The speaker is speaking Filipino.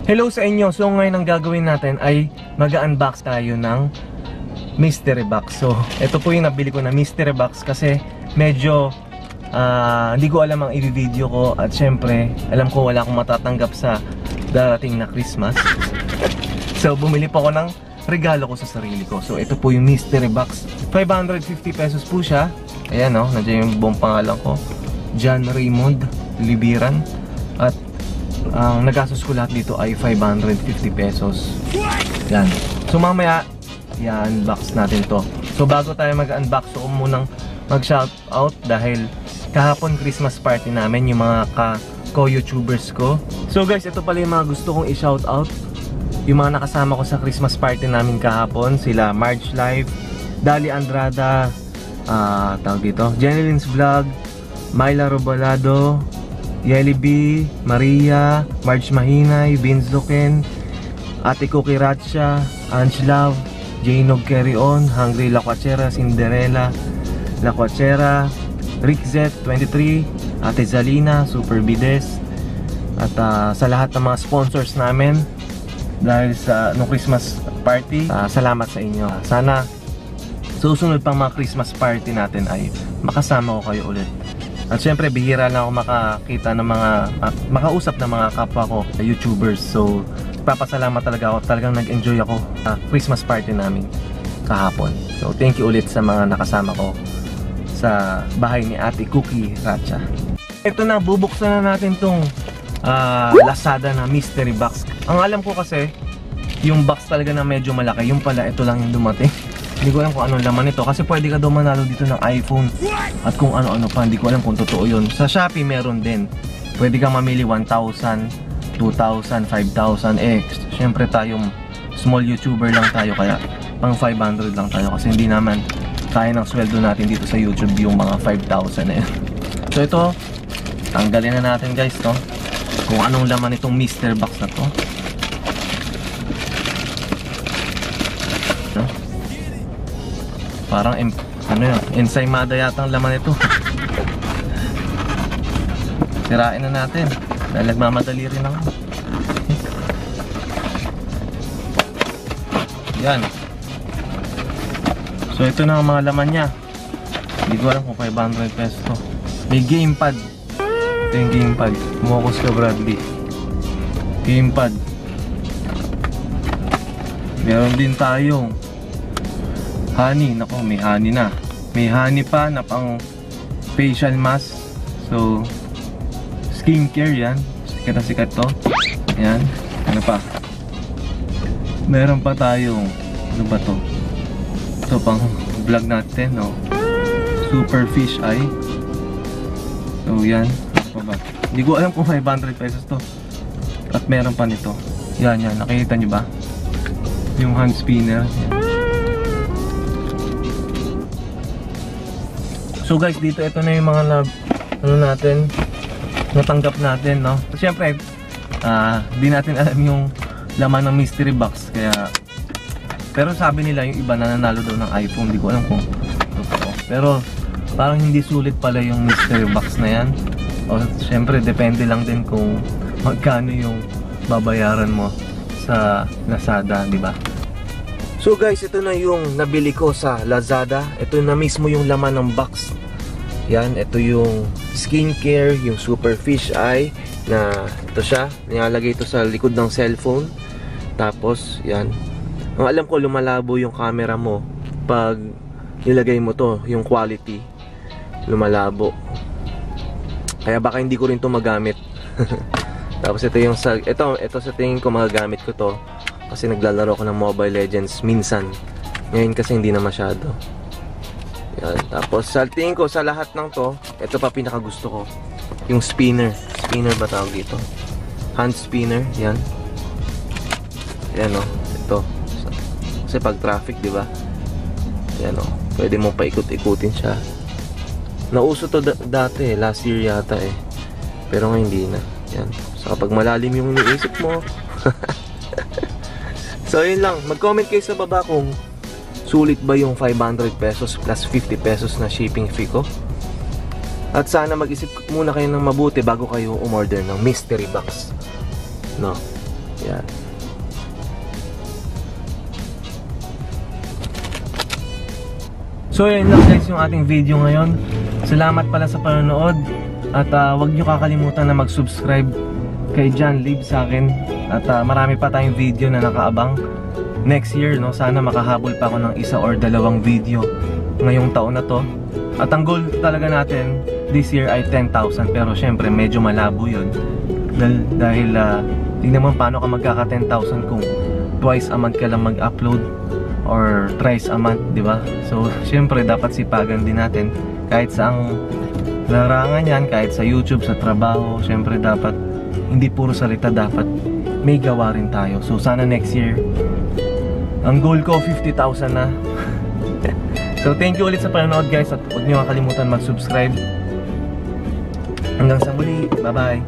Hello sa inyo. So ngayon ang gagawin natin ay mag-unbox tayo ng mystery box. So ito po yung nabili ko na mystery box kasi medyo hindi ko alam ang i-video ko. At syempre alam ko wala akong matatanggap sa darating na Christmas. So bumili po ako ng regalo ko sa sarili ko. So ito po yung mystery box. 550 pesos po siya. Ayan o, nandiyan yung buong pangalan ko, John Raymond Libiran. At ang nagastos ko lahat dito ay 550 pesos. Yan. So mamaya i-unbox natin to. So bago tayo mag-unbox, so munang mag-shoutout dahil kahapon Christmas party namin yung mga ko-YouTubers ko. So guys, ito pala yung mga gusto kong i-shoutout. Yung mga nakasama ko sa Christmas party namin kahapon, sila Marge Live, Dali Andrada, tawag dito, Jenilyn's Vlog, Myla Robalado, Yeli B, Maria, Marge Mahinay, Vince Luquen, Ate Cookie Ratcha, Ange Love, Jainog Carry On, Hungry Laquachera, Cinderella Laquachera, Rick Z 23, Ate Zalina, Super Bides. At sa lahat ng mga sponsors namin dahil sa nung Christmas party, salamat sa inyo. Sana susunod pang mga Christmas party natin ay makasama ko kayo ulit. At syempre bihira lang ako makakita ng mga makausap ng mga kapwa ko YouTubers. So papasalamat talaga ako, talagang nag-enjoy ako sa Christmas party namin kahapon. So thank you ulit sa mga nakasama ko sa bahay ni Ate Cookie Ratcha. Ito na, bubuksan na natin tong Lazada na mystery box. Ang alam ko kasi yung box talaga na medyo malaki, yung pala ito lang yung dumating. Hindi ko alam kung anong laman ito kasi pwede ka daw manalo dito ng iPhone at kung ano-ano pa. Hindi ko alam kung totoo yun. Sa Shopee meron din. Pwede kang mamili 1,000, 2,000, 5,000. Syempre tayong small YouTuber lang tayo kaya pang 500 lang tayo kasi hindi naman kaya ng sweldo natin dito sa YouTube yung mga 5,000 na yun. So ito, tanggalin na natin guys to. Kung anong laman itong mystery box na to. Parang ano yun, ensaymada yata ang laman ito. Sirain na natin dahil nagmamadali rin ako. Yan. So ito na ang mga laman nya. Hindi ko alam kung 500 pesos to. May gamepad. Ito yung gamepad. Mokos ka Bradley. Gamepad. Meron din tayong honey. Nako, may honey na. May honey pa na pang facial mask. So skincare yan. Sikat na sikat to. Yan. Ano pa? Meron pa tayong ano ba to? Ito pang vlog natin, no? Super fish eye. So yan. Ano pa ba? Hindi ko alam kung 500 pesos to. At meron pa nito. Yan, yan. Nakikita nyo ba? Yung hand spinner. Yan. So guys, dito ito na yung mga natanggap natin, no? Siyempre, di natin alam yung laman ng mystery box, kaya pero sabi nila yung iba nananalo daw ng iPhone. Hindi ko alam kung totoo. Pero parang hindi sulit pala yung mystery box na yan. O siyempre, depende lang din kung magkano yung babayaran mo sa Lazada, di ba? So guys, ito na yung nabili ko sa Lazada. Ito na mismo yung laman ng box. Yan, ito yung skincare, yung super fish eye na ito siya. Nilalagay ito sa likod ng cellphone. Tapos, yan. Ang alam ko, lumalabo yung camera mo pag nilagay mo to, yung quality. Lumalabo. Kaya baka hindi ko rin to magamit. Tapos ito yung ito sa tingin ko magagamit ko to. Kasi naglalaro ko ng Mobile Legends minsan. Ngayon kasi hindi na masyado. Yan. Tapos sa tingin ko sa lahat ng to, ito pa pinaka gusto ko. Yung spinner. Spinner ba tawag dito? Hand spinner. Yan. Yan o. Ito. Kasi pag traffic, di ba? Yan o. Pwede mo paikot-ikutin siya. Nauso to dati. Last year yata eh. Pero ngayon hindi na. Yan. So kapag malalim yung iniisip mo. So yun lang, mag-comment kayo sa baba kung sulit ba yung 500 pesos plus 50 pesos na shipping fee ko. At sana mag-isip muna kayo ng mabuti bago kayo umorder ng mystery box, no? Yan. So yun lang guys yung ating video ngayon. Salamat pala sa panonood. At huwag nyo kakalimutan na mag-subscribe kay John Lib sa akin. At marami pa tayong video na nakaabang next year, no? Sana makahabol pa ako ng 1 or 2 video ngayong taon na to. At ang goal talaga natin this year ay 10,000. Pero syempre medyo malabo yun. Dahil tingnan mo paano ka magkaka 10,000 kung twice a month ka lang mag-upload or thrice a month, di ba? So syempre dapat sipagan din natin kahit sa ang larangan yan, kahit sa YouTube, sa trabaho. Syempre dapat hindi puro salita, dapat may gawa rin tayo. So sana next year ang goal ko 50,000 na. So thank you ulit sa panonood guys, at huwag niyo kalimutan mag-subscribe. Hanggang sa muli, bye bye.